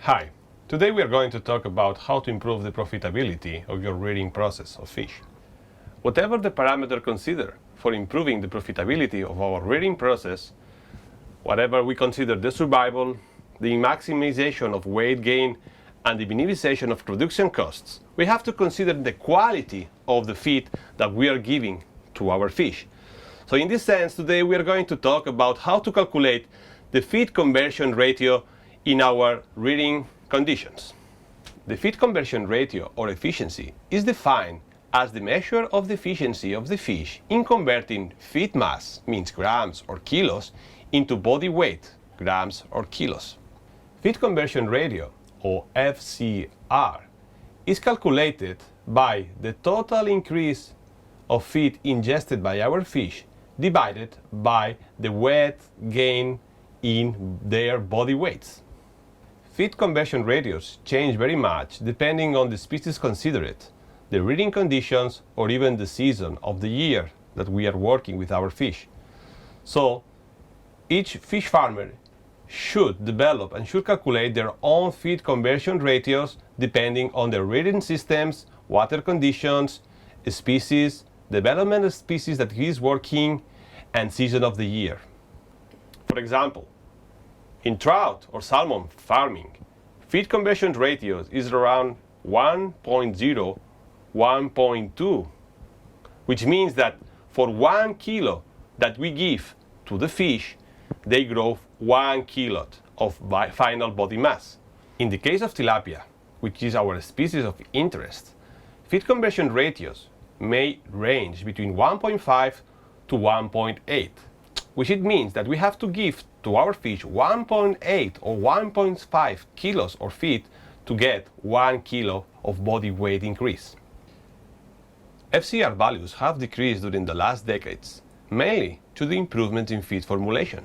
Hi, today we are going to talk about how to improve the profitability of your rearing process of fish. Whatever the parameter considered for improving the profitability of our rearing process, whatever we consider the survival, the maximization of weight gain, and the minimization of production costs, we have to consider the quality of the feed that we are giving to our fish. So in this sense, today we are going to talk about how to calculate the feed conversion ratio in our rearing conditions. The feed conversion ratio, or efficiency, is defined as the measure of the efficiency of the fish in converting feed mass, means grams or kilos, into body weight, grams or kilos. Feed conversion ratio, or FCR, is calculated by the total increase of feed ingested by our fish divided by the weight gain in their body weights. Feed conversion ratios change very much depending on the species considered, the rearing conditions, or even the season of the year that we are working with our fish. So, each fish farmer should develop and should calculate their own feed conversion ratios depending on their rearing systems, water conditions, species, development of species that he is working, and season of the year. For example, in trout or salmon farming, feed conversion ratios is around 1.0, 1.2, which means that for 1 kilo that we give to the fish, they grow 1 kilo of final body mass. In the case of tilapia, which is our species of interest, feed conversion ratios may range between 1.5 to 1.8, which it means that we have to give to our fish 1.8 or 1.5 kilos of feed to get 1 kilo of body weight increase. FCR values have decreased during the last decades, mainly to the improvement in feed formulation,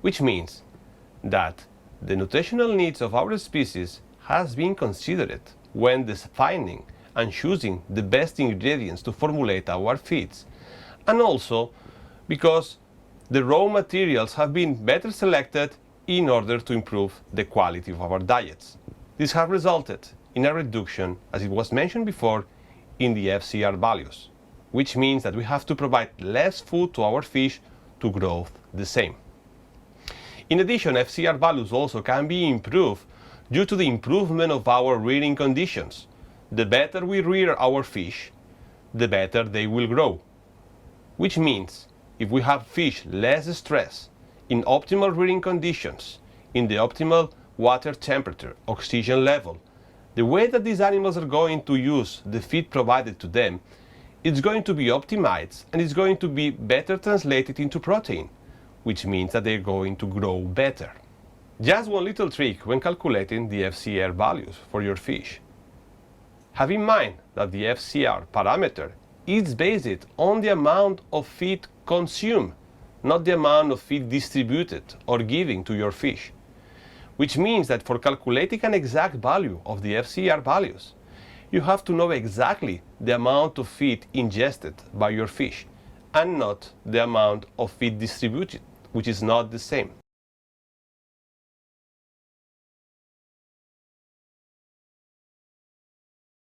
which means that the nutritional needs of our species has been considered when defining and choosing the best ingredients to formulate our feeds, and also because the raw materials have been better selected in order to improve the quality of our diets. This has resulted in a reduction, as it was mentioned before, in the FCR values, which means that we have to provide less food to our fish to grow the same. In addition, FCR values also can be improved due to the improvement of our rearing conditions. The better we rear our fish, the better they will grow, which means if we have fish less stressed, in optimal rearing conditions, in the optimal water temperature, oxygen level, the way that these animals are going to use the feed provided to them, it's going to be optimized and it's going to be better translated into protein, which means that they're going to grow better. Just one little trick when calculating the FCR values for your fish. Have in mind that the FCR parameter is based on the amount of feed consumed, not the amount of feed distributed or given to your fish. Which means that for calculating an exact value of the FCR values, you have to know exactly the amount of feed ingested by your fish and not the amount of feed distributed, which is not the same.